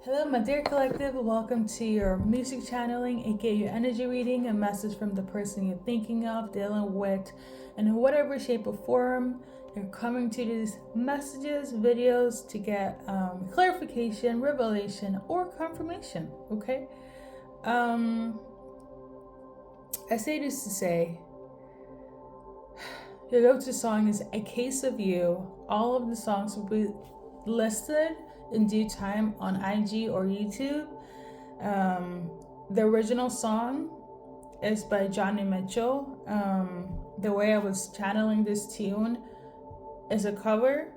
Hello, my dear collective. Welcome to your music channeling, aka your energy reading, a message from the person you're thinking of, dealing with, and in whatever shape or form you're coming to these messages, videos to get clarification, revelation, or confirmation. Okay. I say this to say, your go-to song is "A Case of You." All of the songs will be listed in due time on IG or YouTube. The original song is by Johnny Mitchell. The way I was channeling this tune is a cover,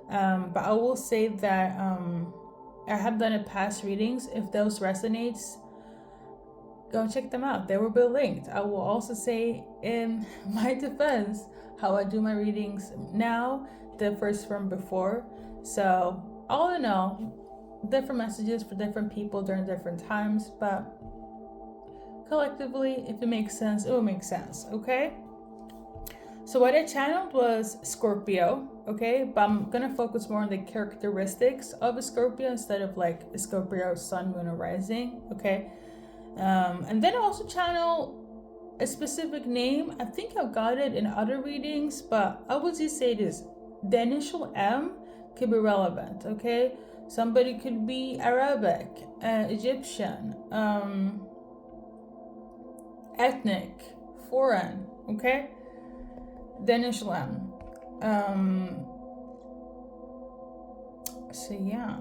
but I will say that I have done it past readings. If those resonates, go check them out. They will be linked. I will also say in my defense how I do my readings now differs from before. So all in all, different messages for different people during different times, but collectively, if it makes sense, it will make sense, okay? So what I channeled was Scorpio, okay? But I'm gonna focus more on the characteristics of a Scorpio instead of like a Scorpio sun, moon, or rising, okay? And then I also channel a specific name. I think I got it in other readings, but I would just say this. The initial M could be relevant, okay? Somebody could be Arabic, Egyptian, ethnic, foreign, okay? The initial M. So yeah.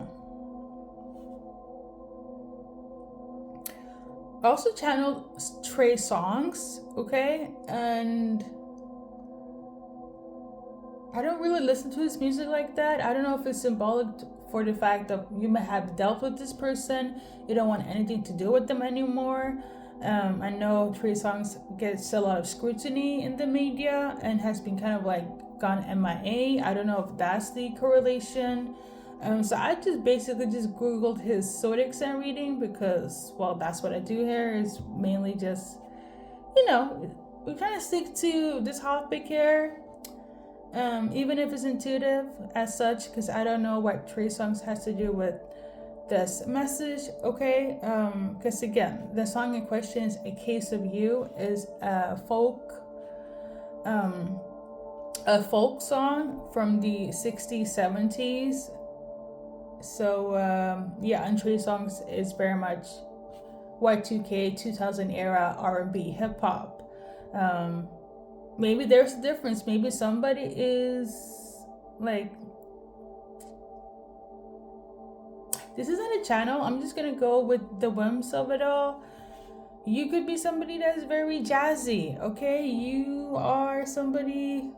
I also channeled Trey Songz, okay? And I don't really listen to his music like that. I don't know if it's symbolic for the fact that you may have dealt with this person, you don't want anything to do with them anymore. I know Trey Songz gets a lot of scrutiny in the media and has been kind of like gone MIA. I don't know if that's the correlation. So I just basically just Googled his zodiac sign reading because, well, that's what I do here, is mainly just, we kind of stick to this topic here. Even if it's intuitive as such, because I don't know what Trey Songz has to do with this message, okay? Because again, the song in question is "A Case of You," is a folk song from the 60s, 70s. So yeah, and Trey Songz is very much Y2K 2000 era R&B hip hop. Maybe there's a difference. Maybe somebody is like, this isn't a channel. I'm just gonna go with the whims of it all. You could be somebody that's very jazzy, okay? You are somebody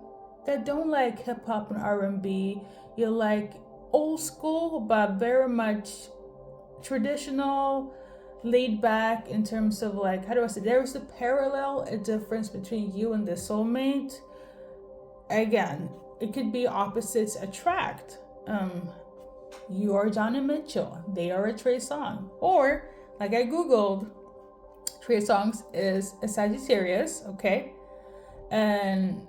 that don't like hip hop and R&B. You like old school, but very much traditional, laid back in terms of like, how do I say, there's a parallel, a difference between you and the soulmate. Again, it could be opposites attract. You are Johnny Mitchell, they are a Trey Songz. Or, like I Googled, Trey Songz is a Sagittarius, okay? And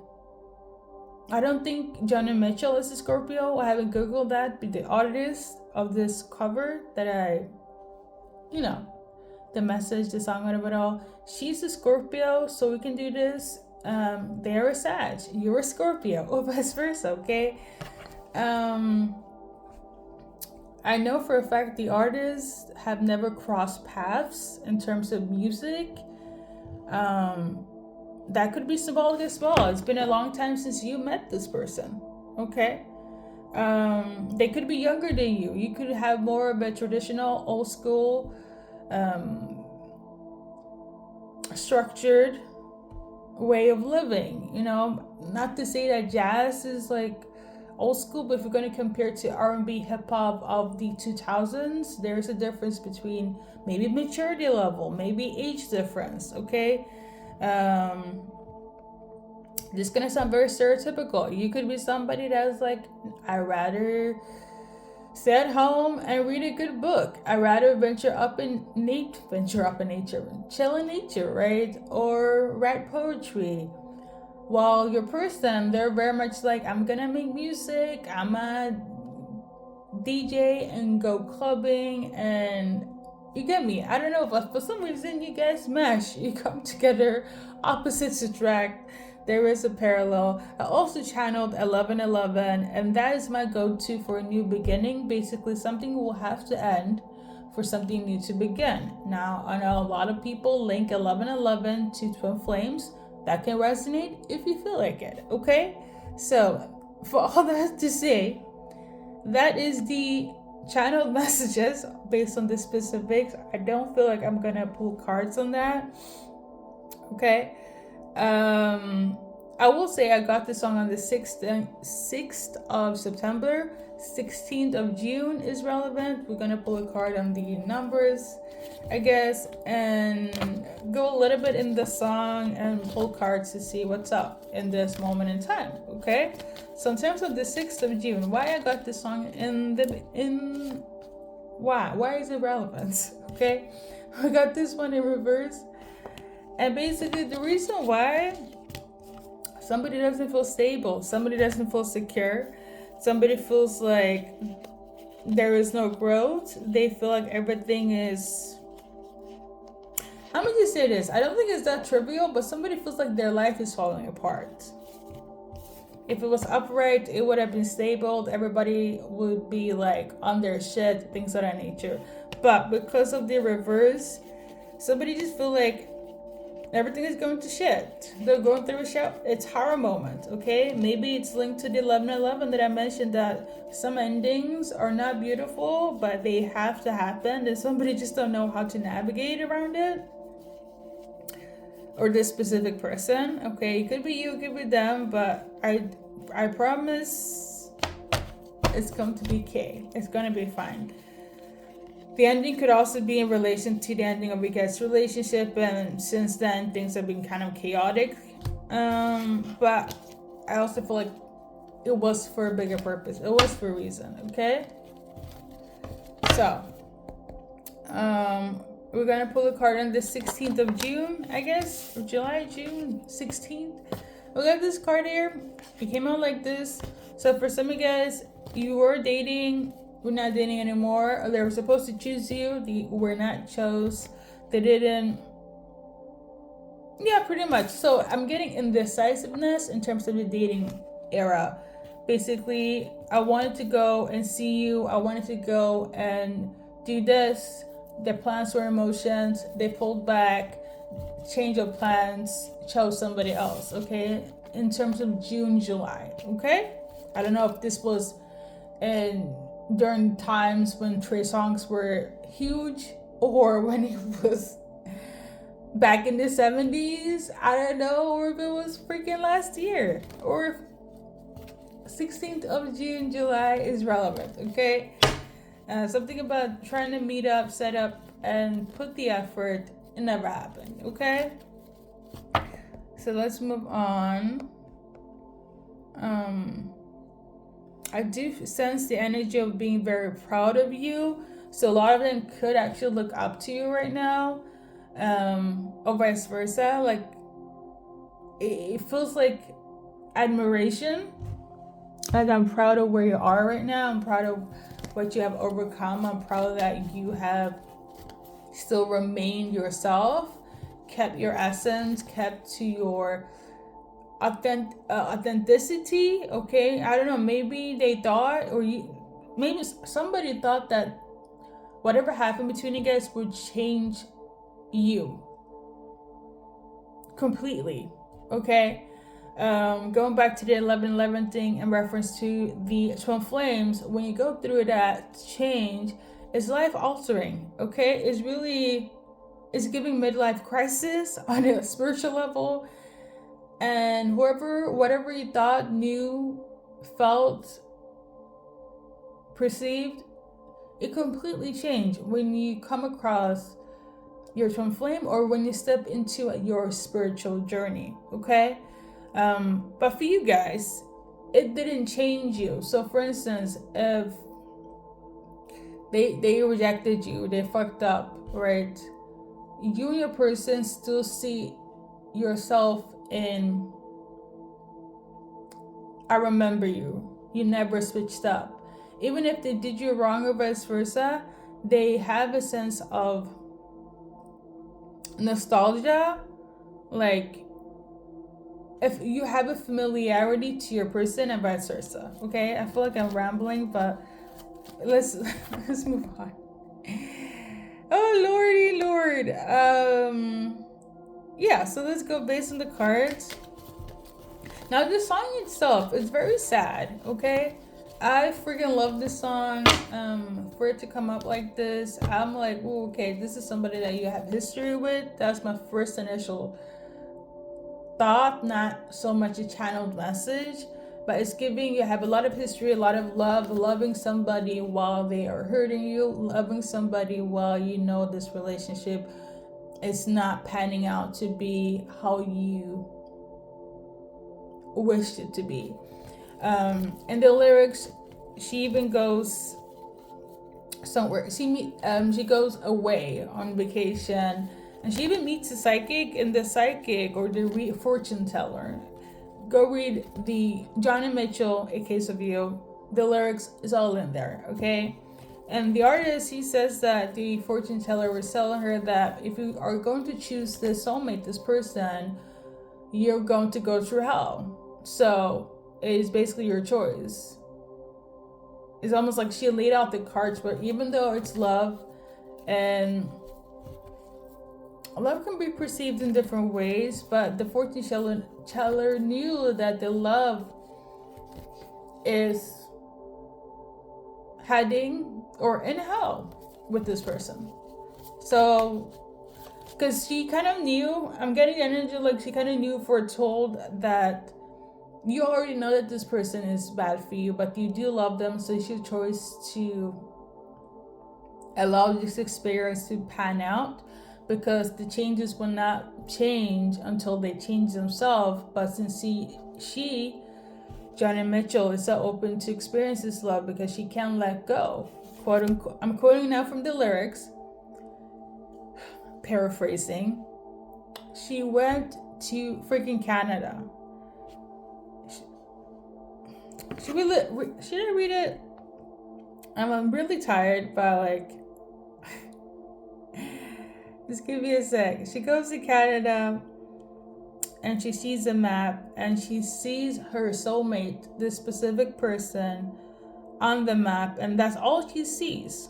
I don't think Johnny Mitchell is a Scorpio. I haven't Googled that, but the artist of this cover that the message, the song, whatever it all, she's a Scorpio, so we can do this. They're a Sag, you're a Scorpio, or vice versa, okay? I know for a fact the artists have never crossed paths in terms of music. That could be symbolic as well. It's been a long time since you met this person, okay? They could be younger than you. You could have more of a traditional, old school, structured way of living. Not to say that jazz is like old school, but if we're going to compare to R&B hip hop of the 2000s, there's a difference between maybe maturity level, maybe age difference, okay? This is gonna sound very stereotypical. You could be somebody that's like, I'd rather stay at home and read a good book. I'd rather venture up in nature, chill in nature, right? Or write poetry. While your person, they're very much like, I'm gonna make music, I'm gonna DJ and go clubbing, and you get me. I don't know, but for some reason you guys mesh, you come together, opposites attract. There is a parallel. I also channeled 1111, and that is my go-to for a new beginning. Basically, something will have to end for something new to begin. Now, I know a lot of people link 1111 to twin flames. That can resonate if you feel like it, okay? So, for all that to say, that is the channeled messages based on the specifics. I don't feel like I'm gonna pull cards on that, okay? I will say I got this song on the 6th of September. 16th of June is relevant. We're gonna pull a card on the numbers, I guess, and go a little bit in the song and pull cards to see what's up in this moment in time, okay? So in terms of the 6th of June, why I got this song why is it relevant? Okay, I got this one in reverse, and basically the reason why somebody doesn't feel stable, somebody doesn't feel secure, somebody feels like there is no growth, they feel like everything is, I'm gonna just say this, I don't think it's that trivial, but somebody feels like their life is falling apart. If it was upright, it would have been stable, everybody would be like on their shit, things of that nature. But because of the reverse, somebody just feel like everything is going to shit. They're going through a shit. It's horror moment, okay? Maybe it's linked to the 1111 that I mentioned, that some endings are not beautiful, but they have to happen, and somebody just don't know how to navigate around it. Or this specific person, okay? It could be you, it could be them, but I promise it's going to be okay. It's gonna be fine. The ending could also be in relation to the ending of your guys' relationship, and since then things have been kind of chaotic. But I also feel like it was for a bigger purpose. It was for a reason, okay? So, we're gonna pull a card on the 16th of June, I guess, or July, June 16th. We got this card here. It came out like this. So for some of you guys, you were dating, we're not dating anymore, or they were supposed to choose you, they were not chose, they didn't. Yeah, pretty much. So I'm getting indecisiveness in terms of the dating era. Basically, I wanted to go and see you, I wanted to go and do this. Their plans were emotions, they pulled back, change of plans, chose somebody else, okay? In terms of June, July, okay? I don't know if this was during times when Trey songs were huge, or when it was back in the 70s, I don't know, or if it was freaking last year, or if 16th of June, July is relevant, okay? Something about trying to meet up, set up, and put the effort, it never happened, okay? So let's move on. I do sense the energy of being very proud of you. So a lot of them could actually look up to you right now. Or vice versa. Like, it feels like admiration. Like, I'm proud of where you are right now. I'm proud of what you have overcome. I'm proud that you have still remained yourself, kept your essence, kept to your authenticity, okay? I don't know, maybe they thought, or maybe somebody thought that whatever happened between you guys would change you completely, okay? Going back to the 1111 thing in reference to the twin flames, when you go through that change, it's life altering, okay? It's giving midlife crisis on a spiritual level. And whatever you thought, knew, felt, perceived, it completely changed when you come across your twin flame, or when you step into your spiritual journey, okay? But for you guys, it didn't change you. So for instance, if they rejected you, they fucked up, right? You and your person still see yourself in, I remember you. You never switched up. even if they did you wrong or vice versa, they have a sense of nostalgia. Like, if you have a familiarity to your person and vice versa. Okay, I feel like I'm rambling, but let's move on. Oh lordy lord. Yeah, so let's go based on the cards. Now the song itself is very sad, okay? I freaking love this song. For it to come up like this, I'm like, oh, okay, this is somebody that you have history with. That's my first initial thought, not so much a channeled message, but it's giving you have a lot of history, a lot of love, loving somebody while they are hurting you, loving somebody while you know this relationship is not panning out to be how you wished it to be. In the lyrics, she even goes somewhere. She goes away on vacation, and she even meets a psychic. And the psychic or the fortune teller, go read the Johnny Mitchell, A Case of You. The lyrics is all in there, okay? And the artist, he says that the fortune teller was telling her that if you are going to choose this soulmate, this person, you're going to go through hell. So it's basically your choice. It's almost like she laid out the cards, but even though it's love, and love can be perceived in different ways, but the fortune teller knew that the love is heading or in hell with this person. So, because she kind of knew, I'm getting energy like she kind of knew foretold that you already know that this person is bad for you, but you do love them, so it's your choice to allow this experience to pan out, because the changes will not change until they change themselves. But since she Johnny Mitchell, is so open to experience this love because she can't let go, quote unquote. I'm quoting now from the lyrics, paraphrasing. She went to freaking Canada. Should I read it? I'm really tired, but like, just give me a sec. She goes to Canada and she sees a map and she sees her soulmate, this specific person, on the map, and that's all she sees.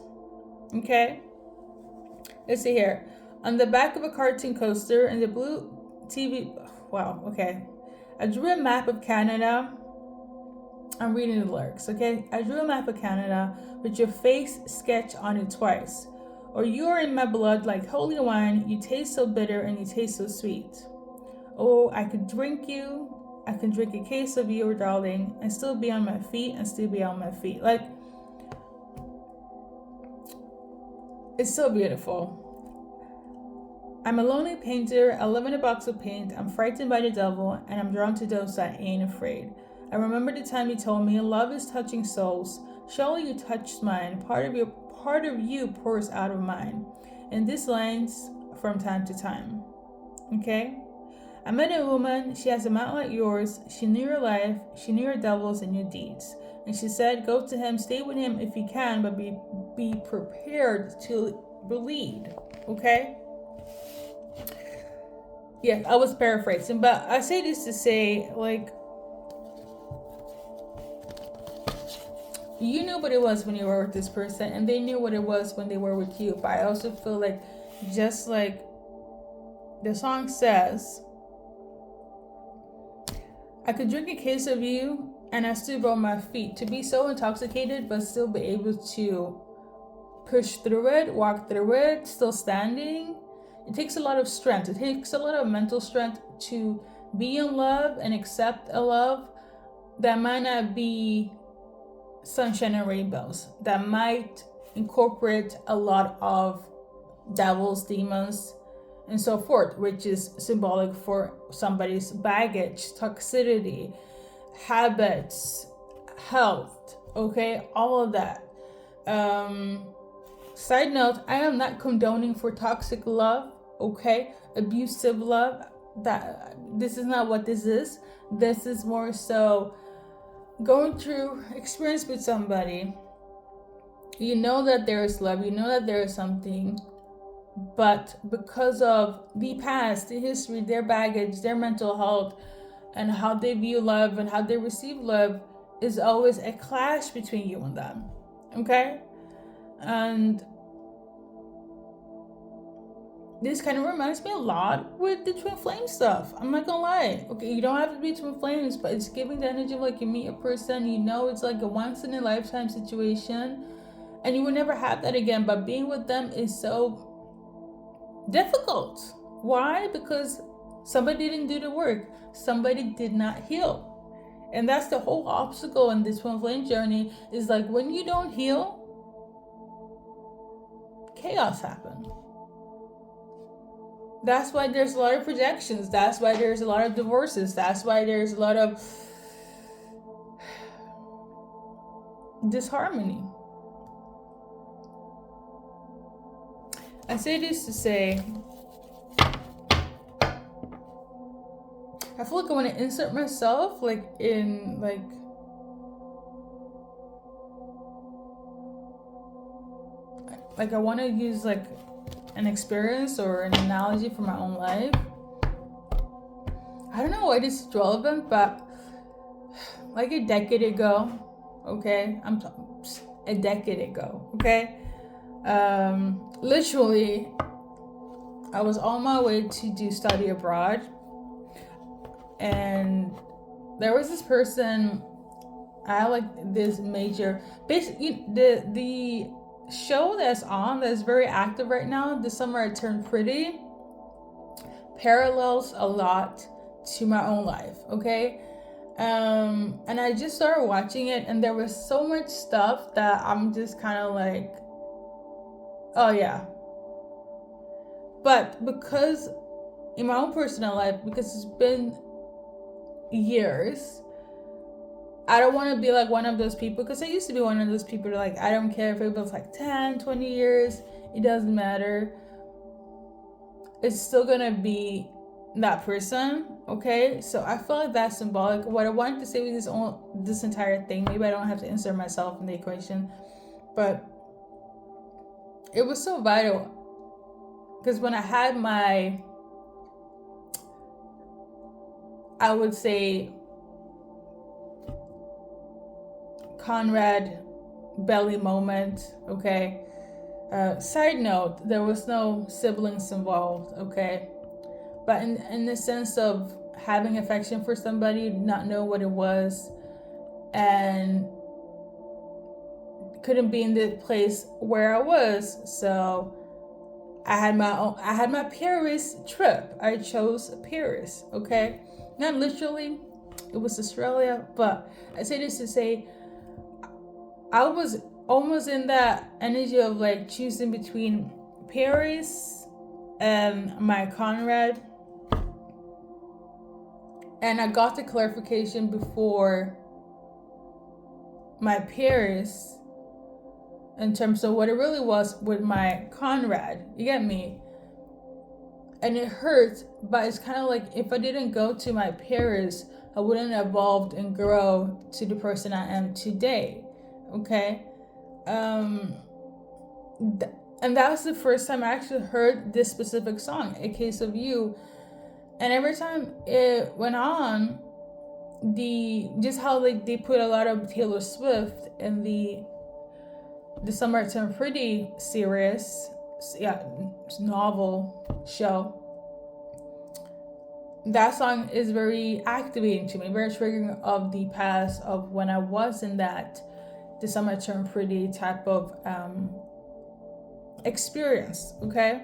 Okay? Let's see here. On the back of a cartoon coaster and the blue TV. Wow, okay. I drew a map of Canada. I'm reading the lyrics, okay? I drew a map of Canada with your face sketched on it twice. Or you are in my blood like holy wine. You taste so bitter and you taste so sweet. Oh, I could drink you. I can drink a case of you, darling, and still be on my feet and still be on my feet. Like, it's so beautiful. I'm a lonely painter. I live in a box of paint. I'm frightened by the devil, and I'm drawn to those that ain't afraid. I remember the time you told me love is touching souls. Surely you touched mine. Part of you pours out of mine. And this lines from time to time. Okay? I met a woman. She has a mouth like yours. She knew your life. She knew your devils and your deeds. And she said, go to him, stay with him if you can, but be prepared to bleed. Okay? Yeah, I was paraphrasing, but I say this to say, like, you knew what it was when you were with this person, and they knew what it was when they were with you. But I also feel like, just like the song says, I could drink a case of you and I still be on my feet. To be so intoxicated but still be able to push through it, walk through it, still standing. It takes a lot of strength. It takes a lot of mental strength to be in love and accept a love that might not be sunshine and rainbows, that might incorporate a lot of devils, demons, and so forth, which is symbolic for somebody's baggage, toxicity, habits, health, okay, all of that. Side note, I am not condoning for toxic love, okay, abusive love. That this is not what this is. This is more so going through experience with somebody You know that there is love, you know that there is something, but because of the past, the history, their baggage, their mental health, and how they view love and how they receive love, is always a clash between you and them. Okay? And this kind of reminds me a lot with the twin flame stuff. I'm not gonna lie. Okay, you don't have to be twin flames, but it's giving the energy of like you meet a person, you know it's like a once in a lifetime situation, and you will never have that again. But being with them is so difficult. Why? Because somebody didn't do the work. Somebody did not heal. And that's the whole obstacle in this twin flame journey, is like when you don't heal, chaos happens. That's why there's a lot of projections. That's why there's a lot of divorces. That's why there's a lot of disharmony. I say this to say, I feel like I want to insert myself like in like I want to use like an experience or an analogy from my own life. I don't know why this is relevant, but like a decade ago, okay, a decade ago, okay, literally, I was on my way to do study abroad, and there was this person. I like this major, basically the show that's on that's very active right now, This Summer I Turned Pretty, parallels a lot to my own life, okay? And I just started watching it, and there was so much stuff that I'm just kind of like, oh yeah. But because in my own personal life, because it's been years, I don't want to be like one of those people, because I used to be one of those people like, I don't care if it was like 10, 20 years, it doesn't matter. It's still going to be that person, okay? So I feel like that's symbolic. What I wanted to say with this entire thing, maybe I don't have to insert myself in the equation, but it was so vital. Because when I had my, I would say, Conrad belly moment, okay? Side note, there was no siblings involved, okay? But in the sense of having affection for somebody, not know what it was, and couldn't be in the place where I was, so I had my Paris trip. I chose Paris, okay? Not literally, it was Australia, but I say this to say, I was almost in that energy of like choosing between Paris and my Conrad. And I got the clarification before my Paris in terms of what it really was with my Conrad. You get me? And it hurts, but it's kind of like if I didn't go to my Paris, I wouldn't have evolved and grow to the person I am today. Okay? And that was the first time I actually heard this specific song, A Case of You. And every time it went on, just how like they put a lot of Taylor Swift in the Summer I Turned Pretty series, novel show. That song is very activating to me, very triggering of the past of when I was in that The Summer I Turned Pretty type of experience, okay?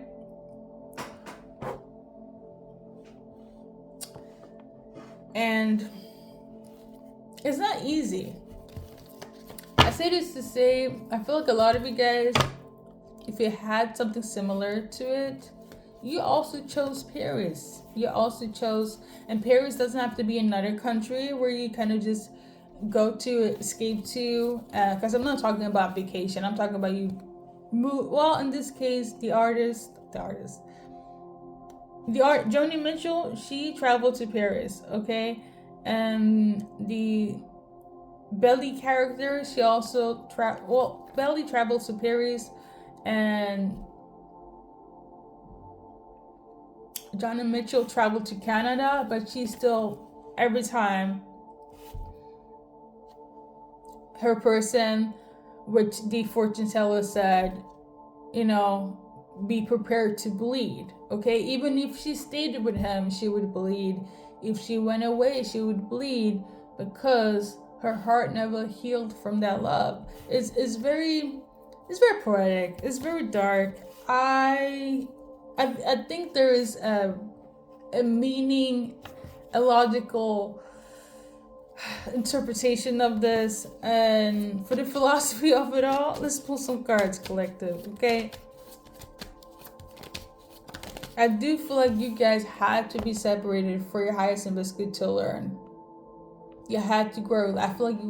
And it's not easy. I say this to say, I feel like a lot of you guys, if you had something similar to it, you also chose Paris. You also chose, and Paris doesn't have to be another country where you kind of just go to, escape to, because I'm not talking about vacation. I'm talking about you move, well, in this case, Joni Mitchell, she traveled to Paris, okay? And the Belly character, she also Belly travels to Paris, and John and Mitchell traveled to Canada, but she still, every time, her person, which the fortune teller said, be prepared to bleed. Okay, even if she stayed with him, she would bleed. If she went away, she would bleed, because her heart never healed from that love. It's very poetic. It's very dark. I think there is a meaning, a logical interpretation of this, and for the philosophy of it all, let's pull some cards, collective. Okay, I do feel like you guys had to be separated for your highest and best good to learn. You had to grow. I feel like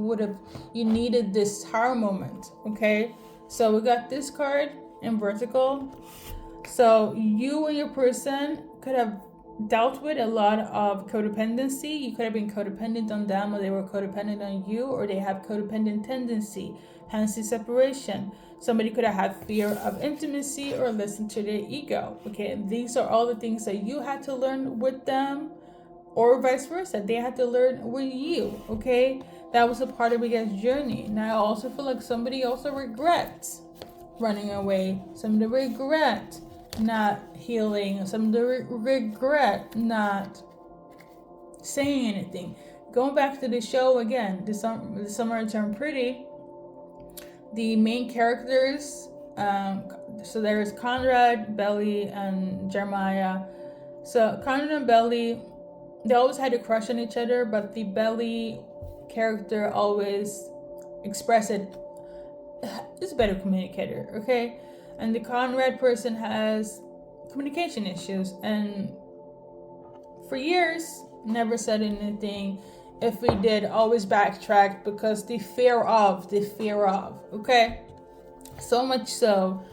you needed this tower moment. Okay, so we got this card in vertical. So you and your person could have dealt with a lot of codependency. You could have been codependent on them, or they were codependent on you, or they have codependent tendency, hence the separation. Somebody could have had fear of intimacy or listened to their ego. Okay, and these are all the things that you had to learn with them, or vice versa. They had to learn with you. Okay, that was a part of your guys' journey. Now I also feel like somebody also regrets running away. Somebody regret not healing. Somebody regret not saying anything. Going back to the show again, the summer I turned pretty. The main characters, so there's Conrad, Belly, and Jeremiah. So Conrad and Belly, they always had a crush on each other, but the Belly character always expressed it. Is a better communicator, okay? And the Conrad person has communication issues, and for years never said anything. If we did, always backtracked because the fear of, okay? So much so,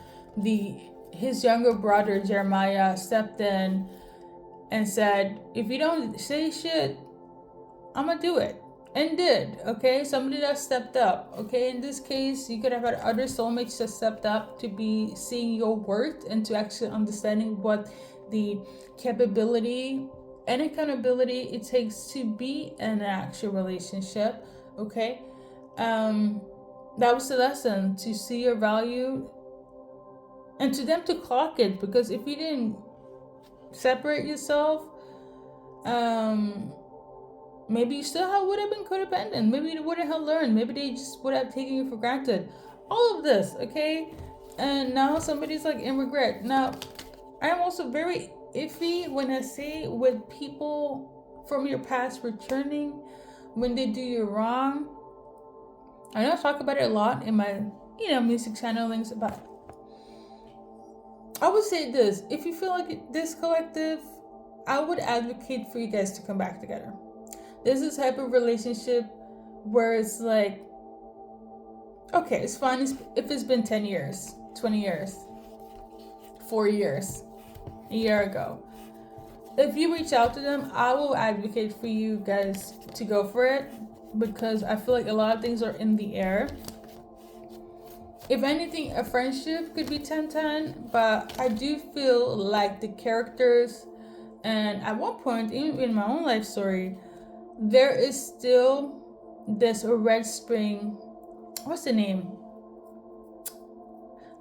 his younger brother Jeremiah stepped in and said, if you don't say shit, I'm gonna do it. And did, okay? Somebody that stepped up, okay? In this case, you could have had other soulmates that stepped up to be seeing your worth and to actually understanding what the capability and accountability it takes to be in an actual relationship, okay? That was the lesson, to see your value and to them to clock it, because if you didn't separate yourself, maybe you still would have been codependent. Maybe you wouldn't have learned. Maybe they just would have taken you for granted. All of this, okay? And now somebody's like in regret. Now, I am also very iffy when I say with people from your past returning when they do you wrong. I know I talk about it a lot in my, music channelings about. I would say this: if you feel like this collective, I would advocate for you guys to come back together. This is the type of relationship where it's like, okay, it's fine if it's been 10 years, 20 years, 4 years, a year ago. If you reach out to them, I will advocate for you guys to go for it, because I feel like a lot of things are in the air. If anything, a friendship could be 10-10, but I do feel like the characters, and at one point, even in my own life story, there is still this red string. What's the name?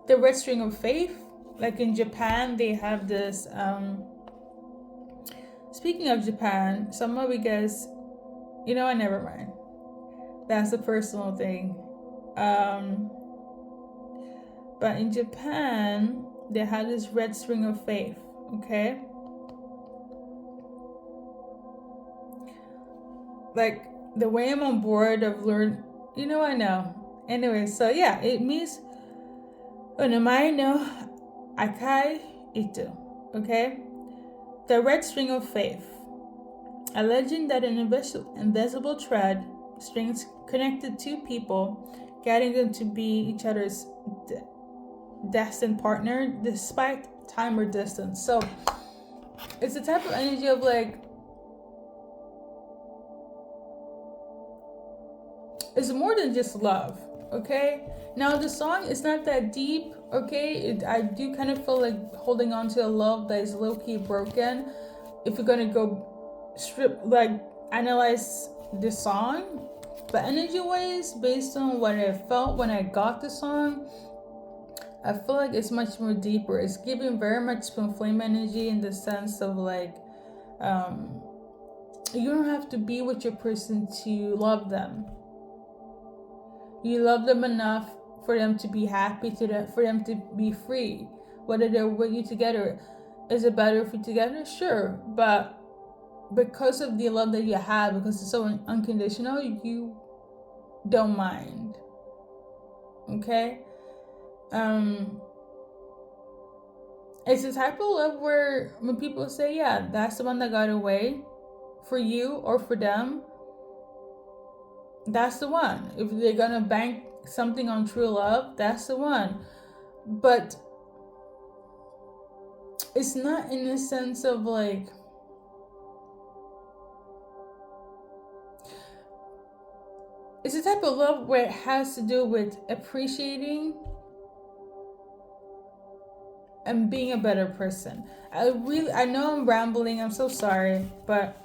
The red string of faith. Like in Japan, they have this. Speaking of Japan, some of you guys, never mind. That's a personal thing. But in Japan, they have this red string of faith. Okay. Like the way I'm on board of learn, I know. Anyway, so yeah, it means Onamae no Akai Ito. Okay? The red string of faith. A legend that an invisible thread strings connected two people, guiding them to be each other's destined partner despite time or distance. So it's the type of energy of like, it's more than just love. Okay, now the song is not that deep. Okay, I do kind of feel like holding on to a love that is low-key broken. If you're gonna go analyze the song, but energy wise, based on what I felt when I got the song, I feel like it's much more deeper. It's giving very much twin flame energy, in the sense of like, you don't have to be with your person to love them. You love them enough for them to be happy, for them to be free. Whether they're with you together, is it better if you're together? Sure, but because of the love that you have, because it's so unconditional, you don't mind. Okay? It's the type of love where when people say, yeah, that's the one that got away for you or for them, that's the one. If they're gonna bank something on true love, that's the one. But it's not in the sense of like, it's a type of love where it has to do with appreciating and being a better person. I know I'm rambling, I'm so sorry, but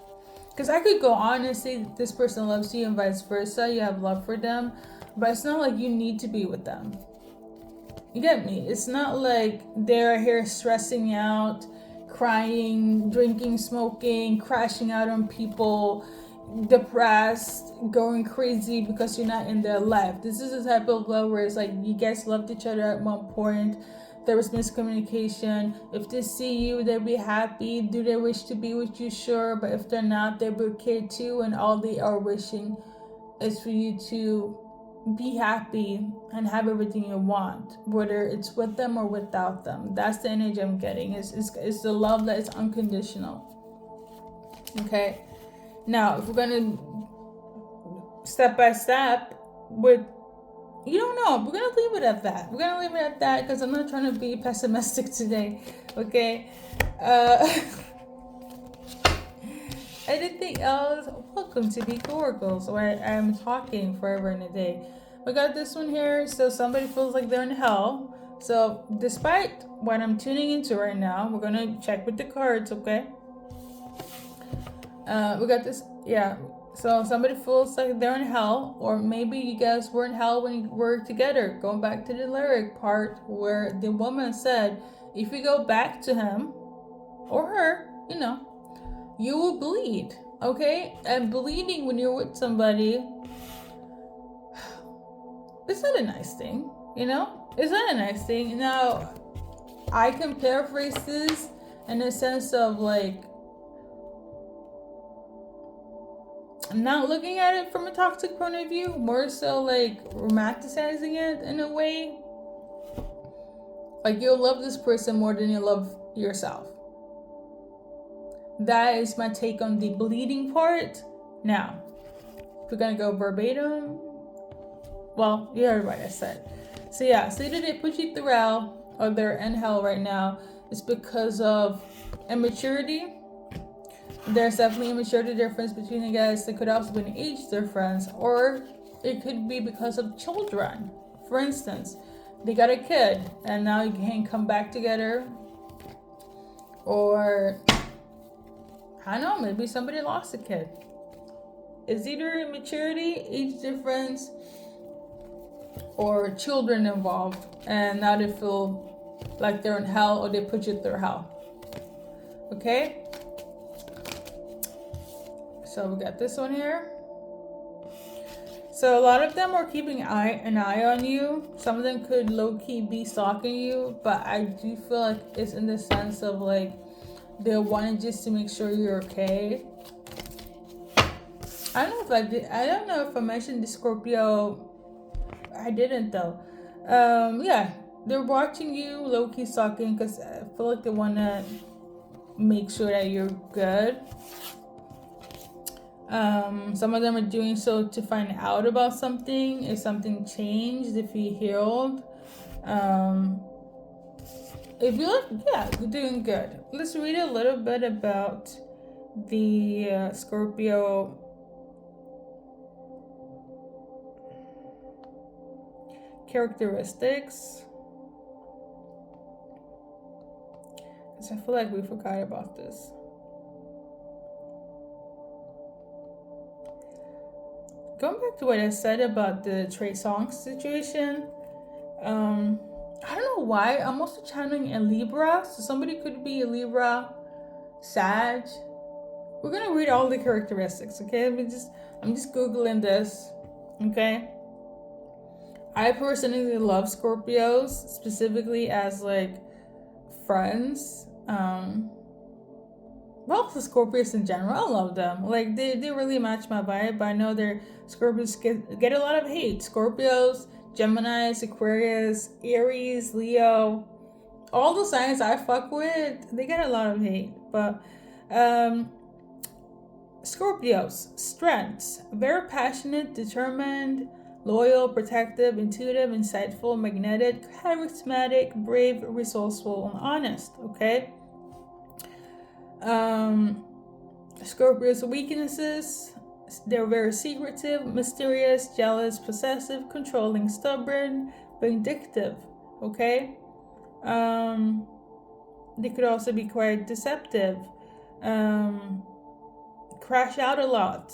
because I could go on and say this person loves you and vice versa, you have love for them, but it's not like you need to be with them. You get me? It's not like they're here stressing out, crying, drinking, smoking, crashing out on people, depressed, going crazy because you're not in their life. This is the type of love where it's like you guys loved each other at one point. There was miscommunication. If they see you, they'll be happy. Do they wish to be with you? Sure. But if they're not, they'll be okay too. And all they are wishing is for you to be happy and have everything you want, whether it's with them or without them. That's the energy I'm getting. It's the love that is unconditional. Okay? Now, if we're going to step by step with, you don't know, we're going to leave it at that. We're going to leave it at that because I'm not trying to be pessimistic today. Okay? Anything else? Welcome to Be Oracles, where I'm talking forever and a day. We got this one here. So somebody feels like they're in hell. So despite what I'm tuning into right now, we're going to check with the cards, okay? We got this, yeah. So somebody feels like they're in hell, or maybe you guys were in hell when you were together. Going back to the lyric part where the woman said, if you go back to him or her, you know, you will bleed, okay? And bleeding when you're with somebody, it's not a nice thing, you know? It's not a nice thing. Now, I can paraphrase this in a sense of like, I'm not looking at it from a toxic point of view, more so like romanticizing it in a way. Like you'll love this person more than you love yourself. That is my take on the bleeding part. Now, if we're gonna go verbatim, well, you heard what I said. So yeah, so either they put you through hell or they're in hell right now. It's because of immaturity. There's definitely a maturity difference between you guys. There could also be an age difference, or it could be because of children. For instance, they got a kid and now you can't come back together, or I don't know, maybe somebody lost a kid. It's either maturity, age difference, or children involved, and now they feel like they're in hell, or they put you through hell. Okay? So we got this one here. So a lot of them are keeping an eye on you. Some of them could low-key be stalking you, but I do feel like it's in the sense of like they're wanting just to make sure you're okay. I don't know if I did. I don't know if I mentioned the Scorpio. I didn't though. Yeah, they're watching you, low-key stalking, because I feel like they want to make sure that you're good. Some of them are doing so to find out about something, if something changed, if you healed. If you look, yeah, you're doing good. Let's read a little bit about the Scorpio characteristics. Because I feel like we forgot about this. Going back to what I said about the Trey Songz situation, I don't know why. I'm also channeling a Libra, so somebody could be a Libra, Sag. We're gonna read all the characteristics, okay? I'm just googling this, okay? I personally love Scorpios, specifically as like friends. Well, also Scorpios in general, I love them. Like they really match my vibe. I know they're Scorpios get a lot of hate. Scorpios, Geminis, Aquarius, Aries, Leo, all the signs I fuck with, they get a lot of hate. But Scorpios, strengths, very passionate, determined, loyal, protective, intuitive, insightful, magnetic, charismatic, brave, resourceful, and honest. Okay. Scorpios' weaknesses, they're very secretive, mysterious, jealous, possessive, controlling, stubborn, vindictive. Okay. They could also be quite deceptive. Crash out a lot,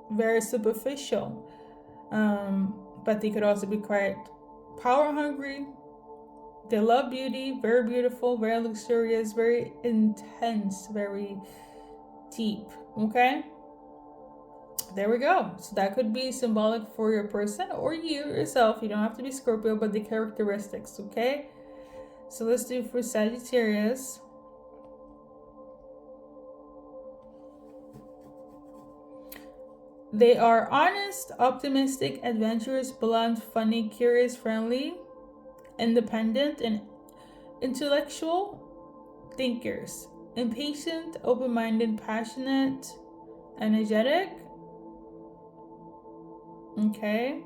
very superficial, but they could also be quite power hungry. They love beauty, very beautiful, very luxurious, very intense, very deep. Okay, there we go. So that could be symbolic for your person or you yourself. You don't have to be Scorpio, but the characteristics. Okay, so let's do for Sagittarius. They are honest, optimistic, adventurous, blunt, funny, curious, friendly, independent, and intellectual thinkers. Impatient, open-minded, passionate, energetic. Okay.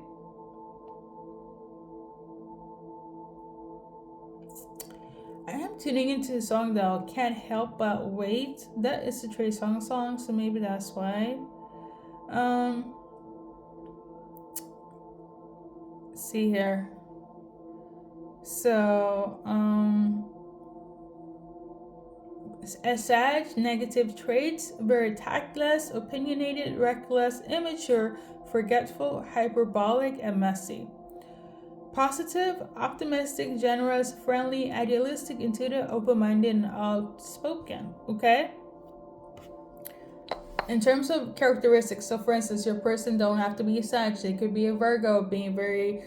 I am tuning into a song that I can't help but wait. That is the Trey Songz song, so maybe that's why. See here. So, a Sag, negative traits, very tactless, opinionated, reckless, immature, forgetful, hyperbolic, and messy. Positive, optimistic, generous, friendly, idealistic, intuitive, open-minded, and outspoken. Okay? In terms of characteristics, so for instance, your person don't have to be a Sag. They could be a Virgo, being very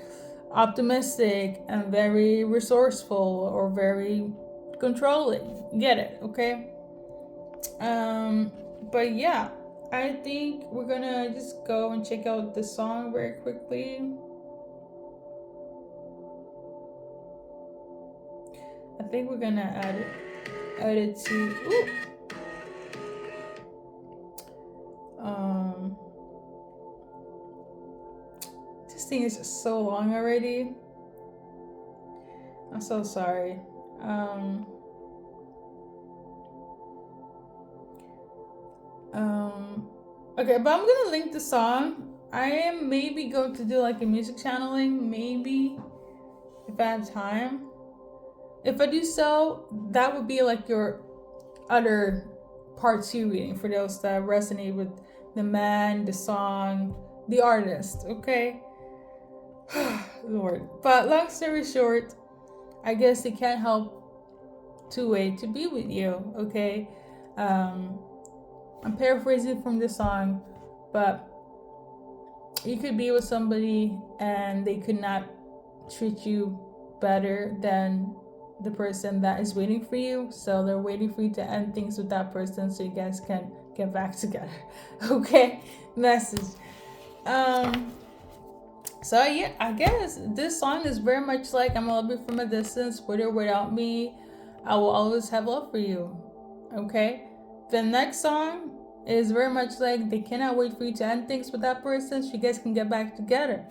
optimistic and very resourceful or very controlling. Get it, okay? But yeah, I think we're gonna just go and check out the song very quickly. I think we're gonna add it to. Ooh. This thing is just so long already. I'm so sorry. Okay, but I'm gonna link the song. I am maybe going to do like a music channeling, maybe, if I have time. If I do so, that would be like your other part 2 reading for those that resonate with the man, the song, the artist, okay? Lord. But long story short, I guess they can't help to wait to be with you, okay? I'm paraphrasing from the song, but you could be with somebody and they could not treat you better than the person that is waiting for you. So they're waiting for you to end things with that person so you guys can get back together. Okay? Message. So yeah, I guess this song is very much like I'm gonna love you from a distance, with or without me. I will always have love for you. Okay? The next song is very much like they cannot wait for you to end things with that person so you guys can get back together.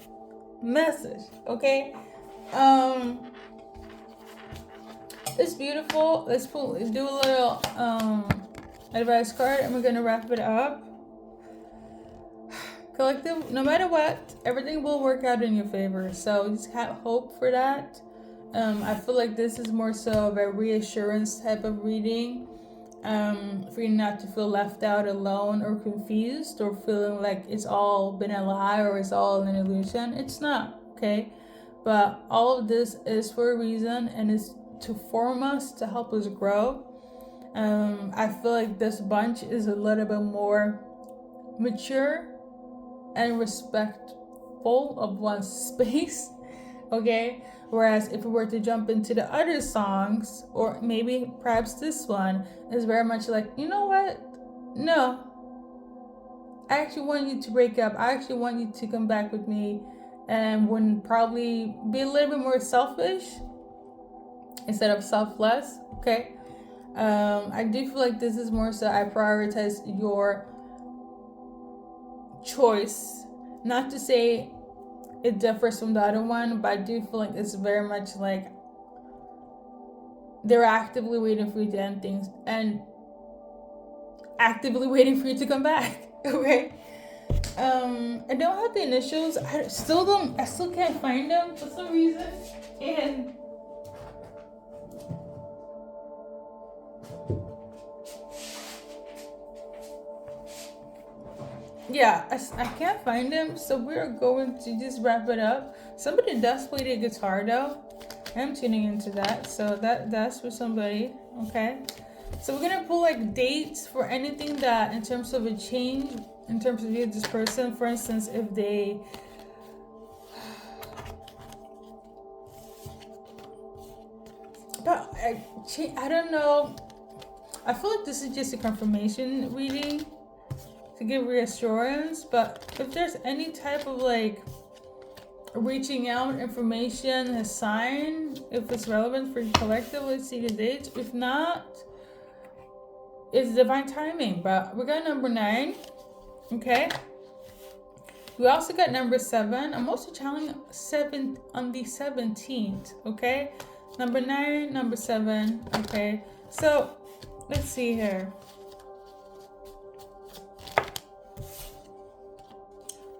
Message. Okay? It's beautiful. Let's do a little advice card and we're gonna wrap it up. collective, no matter what, everything will work out in your favor. So just have hope for that. I feel like this is more so of a reassurance type of reading. For you not to feel left out, alone, or confused, or feeling like it's all been a lie or it's all an illusion. It's not, okay? But all of this is for a reason, and it's to form us, to help us grow. I feel like this bunch is a little bit more mature and respectful of one's space, okay? Whereas if we were to jump into the other songs, or maybe perhaps this one, is very much like, you know what? No. I actually want you to break up. I actually want you to come back with me, and would probably be a little bit more selfish instead of selfless, okay? I do feel like this is more so I prioritize your choice. Not to say it differs from the other one, but I do feel like it's very much like they're actively waiting for you to end things and actively waiting for you to come back. Okay. I don't have the initials. I still can't find them for some reason. And yeah, I can't find them, so we're going to just wrap it up. Somebody does play the guitar though. I'm tuning into that, so that's for somebody. Okay, so we're gonna pull like dates for anything that in terms of a change, in terms of you, this person. For instance, if they but I don't know. I feel like this is just a confirmation reading to give reassurance, but if there's any type of like reaching out information, a sign, if it's relevant for your collective, let's see the dates. If not, it's divine timing. But we got number 9. Okay, we also got number 7. I'm also channeling 7 on the 17th. Okay, number 9, number 7. Okay, so let's see here.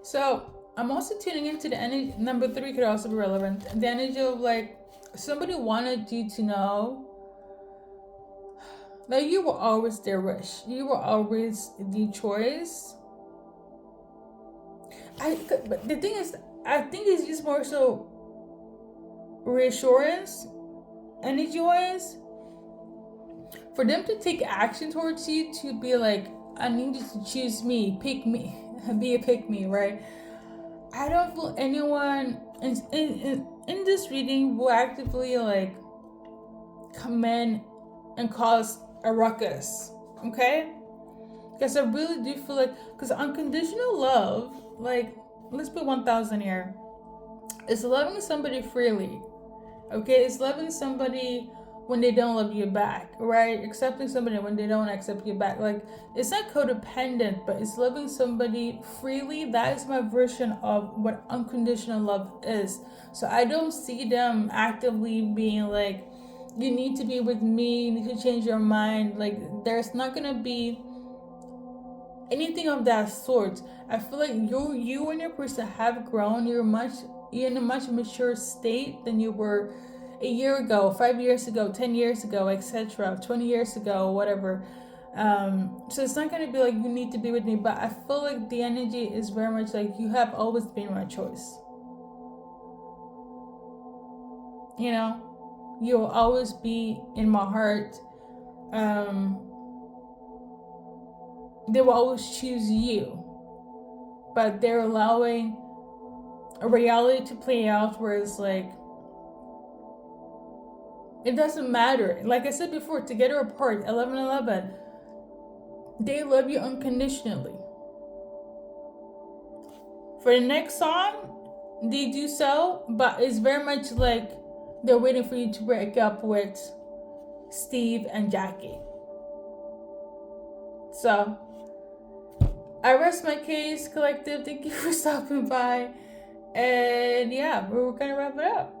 So I'm also tuning into the energy. Number 3 could also be relevant. The energy of like somebody wanted you to know that you were always their wish. You were always the choice. But the thing is, I think it's just more so reassurance, energy-wise, for them to take action towards you, to be like, I need you to choose me, pick me, be a pick me, right? I don't feel anyone in this reading will actively like come in and cause a ruckus, okay? Because I really do feel like, because unconditional love, like, let's put 1,000 here. It's loving somebody freely, okay? It's loving somebody when they don't love you back, right? Accepting somebody when they don't accept you back. Like, it's not codependent, but it's loving somebody freely. That is my version of what unconditional love is. So I don't see them actively being like, you need to be with me, you need to change your mind. Like, there's not gonna be anything of that sort. I feel like you and your person have grown. You're in a much mature state than you were a year ago, 5 years ago, 10 years ago, etc., 20 years ago, whatever. So it's not going to be like you need to be with me, but I feel like the energy is very much like you have always been my choice. You know, you'll always be in my heart. They will always choose you, but they're allowing a reality to play out where it's like, it doesn't matter. Like I said before, together apart, 11:11. They love you unconditionally. For the next song, they do so, but it's very much like they're waiting for you to break up with Steve and Jackie. So, I rest my case, collective. Thank you for stopping by. And yeah, we're gonna wrap it up.